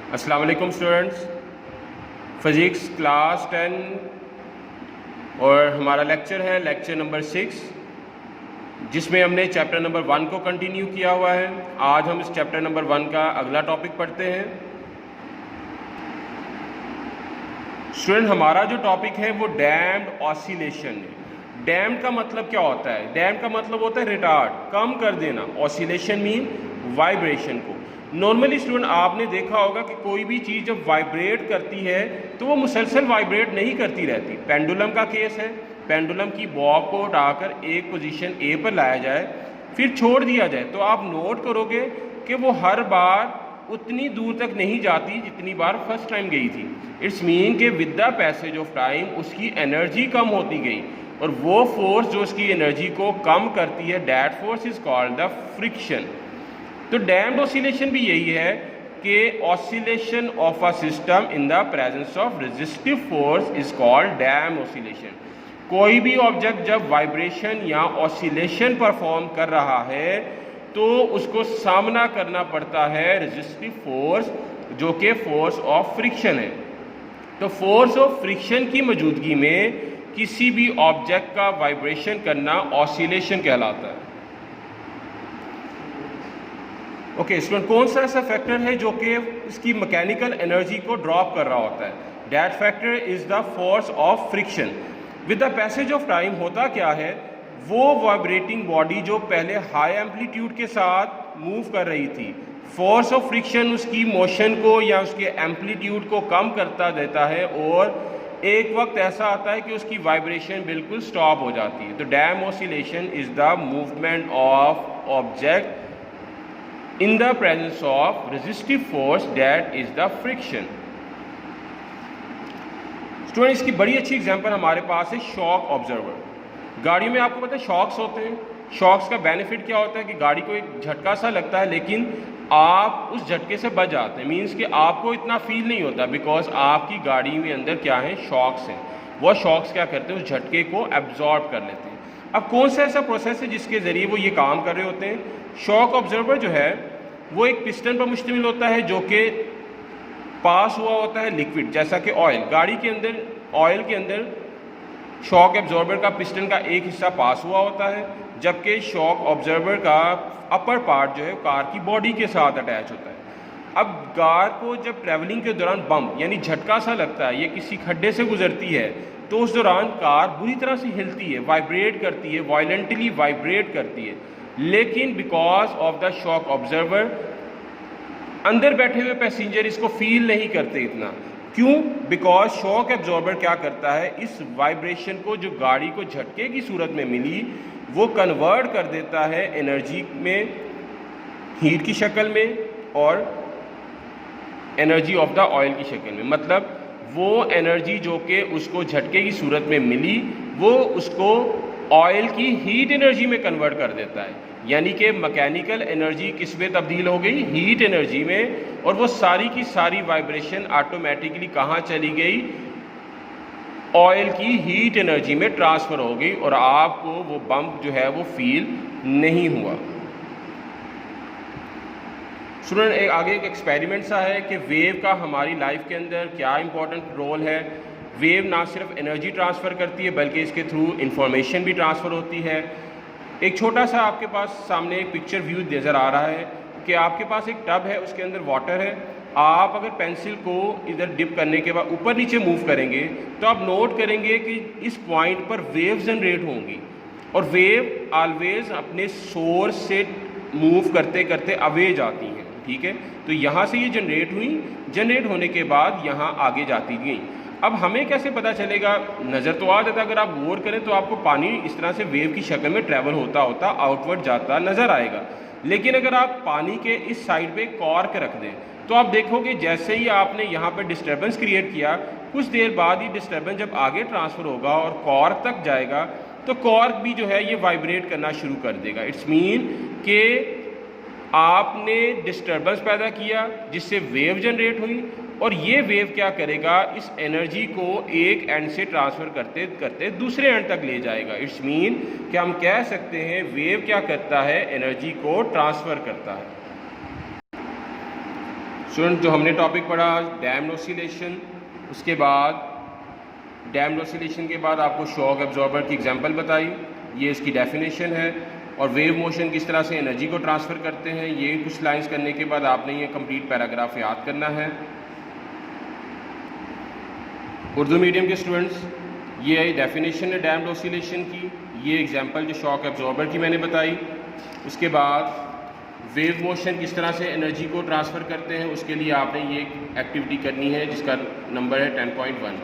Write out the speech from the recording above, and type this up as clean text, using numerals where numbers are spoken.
अस्सलाम वालेकुम students, physics class 10 और हमारा लेक्चर है लेक्चर नंबर 6, जिसमें हमने चैप्टर नंबर 1 को कंटिन्यू किया हुआ है। आज हम इस चैप्टर नंबर 1 का अगला टॉपिक पढ़ते हैं। स्टूडेंट, हमारा जो टॉपिक है वो डैम्प्ड ऑसिलेशन है। डैम्प्ड का मतलब क्या होता है? डैम्प्ड का मतलब होता है रिटार्ड, कम कर देना। ऑसिलेशन मीन वाइब्रेशन को। नॉर्मली स्टूडेंट आपने देखा होगा कि कोई भी चीज़ जब वाइब्रेट करती है तो वो मुसलसल वाइब्रेट नहीं करती रहती। पेंडुलम का केस है, पेंडुलम की बॉब को उठाकर एक पोजीशन ए पर लाया जाए, फिर छोड़ दिया जाए, तो आप नोट करोगे कि वो हर बार उतनी दूर तक नहीं जाती जितनी बार फर्स्ट टाइम गई थी। इट्स मीन के with the passage of time उसकी एनर्जी कम होती गई, और वो फोर्स जो उसकी एनर्जी को कम करती है, that force is called the friction. तो डैम्प्ड ऑसिलेशन भी यही है कि oscillation of a system in the presence of resistive force is called damped oscillation. कोई भी ऑब्जेक्ट जब वाइब्रेशन या ऑसिलेशन परफॉर्म कर रहा है तो उसको सामना करना पड़ता है रेजिस्टिव फोर्स, जो कि फोर्स ऑफ फ्रिक्शन है। तो फोर्स ऑफ फ्रिक्शन की मौजूदगी में किसी भी ऑब्जेक्ट का वाइब्रेशन करना ऑसिलेशन कहलाता है। ओके स्टूडेंट, कौन सा ऐसा फैक्टर है जो कि इसकी मैकेनिकल एनर्जी को ड्रॉप कर रहा होता है? That factor is the force of friction. With the passage of time होता क्या है, वो वाइब्रेटिंग बॉडी जो पहले हाई एम्पलीट्यूड के साथ मूव कर रही थी, फोर्स ऑफ फ्रिक्शन उसकी मोशन को या उसके एम्पलीट्यूड को कम करता देता है, और एक वक्त ऐसा आता है कि उसकी वाइब्रेशन बिल्कुल स्टॉप हो जाती है। तो damped oscillation is the movement of object in the presence of resistive force, that is the friction. Student, इसकी बड़ी अच्छी एग्जांपल हमारे पास है शॉक ऑब्जर्वर। गाड़ी में आपको पता है शॉक्स होते हैं। शॉक्स का बेनिफिट क्या होता है कि गाड़ी को एक झटका सा लगता है, लेकिन आप उस झटके से बच जाते हैं। मीन्स कि आपको इतना फील नहीं होता, बिकॉज आपकी गाड़ी में अंदर क्या है, शॉक्स हैं। वो शॉक्स क्या करते हैं, उस झटके को एब्जॉर्ब कर लेते हैं। अब कौन सा ऐसा प्रोसेस है जिसके ज़रिए वो ये काम कर रहे होते हैं? शॉक ऑब्जर्वर जो है वो एक पिस्टन पर मुश्तमिल होता है, जो कि पास हुआ होता है लिक्विड, जैसा कि ऑयल। गाड़ी के अंदर ऑयल के अंदर शॉक ऑब्जर्वर का पिस्टन का एक हिस्सा पास हुआ होता है, जबकि शॉक ऑब्जर्वर का अपर पार्ट जो है कार की बॉडी के साथ अटैच होता है। अब कार को जब ट्रैवलिंग के दौरान बम्प यानी झटका सा लगता है, ये किसी खड्डे से गुजरती है, तो उस दौरान कार बुरी तरह से हिलती है, वाइब्रेट करती है, वायलेंटली वाइब्रेट करती है। लेकिन because of the shock observer अंदर बैठे हुए पैसेंजर इसको फील नहीं करते इतना। क्यों? बिकॉज शॉक एब्जॉर्बर क्या करता है, इस वाइब्रेशन को जो गाड़ी को झटके की सूरत में मिली वो कन्वर्ट कर देता है एनर्जी में, हीट की शक्ल में और एनर्जी ऑफ द ऑयल की शक्ल में। मतलब वो एनर्जी जो कि उसको झटके की सूरत में मिली वो उसको ऑयल की हीट एनर्जी में कन्वर्ट कर देता है। यानी कि मैकेनिकल एनर्जी किस में तब्दील हो गई, हीट एनर्जी में, और वो सारी की सारी वाइब्रेशन ऑटोमेटिकली कहाँ चली गई, ऑयल की हीट एनर्जी में ट्रांसफ़र हो गई, और आपको वो बम्प जो है वो फील नहीं हुआ। स्टूडेंट, एक आगे एक एक्सपेरिमेंट सा है कि वेव का हमारी लाइफ के अंदर क्या इंपॉर्टेंट रोल है। वेव ना सिर्फ एनर्जी ट्रांसफ़र करती है बल्कि इसके थ्रू इंफॉर्मेशन भी ट्रांसफ़र होती है। एक छोटा सा आपके पास सामने एक पिक्चर व्यू नज़र आ रहा है कि आपके पास एक टब है, उसके अंदर वाटर है। आप अगर पेंसिल को इधर डिप करने के बाद ऊपर नीचे मूव करेंगे तो आप नोट करेंगे कि इस पॉइंट पर वेव जनरेट होंगी, और वेव ऑलवेज अपने सोर्स से मूव करते करते अवे जाती हैं। ठीक है, तो यहाँ से ये जनरेट हुई, जनरेट होने के बाद यहाँ आगे जाती गई। अब हमें कैसे पता चलेगा? नज़र तो आ जाता, अगर आप गौर करें तो आपको पानी इस तरह से वेव की शक्ल में ट्रैवल होता होता आउटवर्ड जाता नज़र आएगा। लेकिन अगर आप पानी के इस साइड पे कॉर्क रख दें तो आप देखोगे जैसे ही आपने यहाँ पर डिस्टर्बेंस क्रिएट किया, कुछ देर बाद ही डिस्टर्बेंस जब आगे ट्रांसफ़र होगा और कॉर्क तक जाएगा तो कॉर्क भी जो है ये वाइब्रेट करना शुरू कर देगा। इट्स मीन कि आपने डिस्टर्बेंस पैदा किया जिससे वेव जनरेट हुई, और ये वेव क्या करेगा, इस एनर्जी को एक एंड से ट्रांसफ़र करते करते दूसरे एंड तक ले जाएगा। इट्स मीन कि हम कह सकते हैं वेव क्या करता है, एनर्जी को ट्रांसफ़र करता है। स्टूडेंट जो हमने टॉपिक पढ़ा डैम्ड ऑसिलेशन, उसके बाद डैम्ड ऑसिलेशन के बाद आपको शॉक एब्जॉर्बर की एग्जांपल बताई, ये इसकी डेफिनेशन है, और वेव मोशन किस तरह से एनर्जी को ट्रांसफ़र करते हैं, ये कुछ लाइंस करने के बाद आपने ये कंप्लीट पैराग्राफ याद करना है। उर्दू मीडियम के स्टूडेंट्स, ये डेफिनेशन है डैम्ड ऑसिलेशन की, ये एग्जांपल जो शॉक एब्जॉर्बर की मैंने बताई, उसके बाद वेव मोशन किस तरह से एनर्जी को ट्रांसफ़र करते हैं, उसके लिए आपने ये एक्टिविटी करनी है जिसका नंबर है 10.1।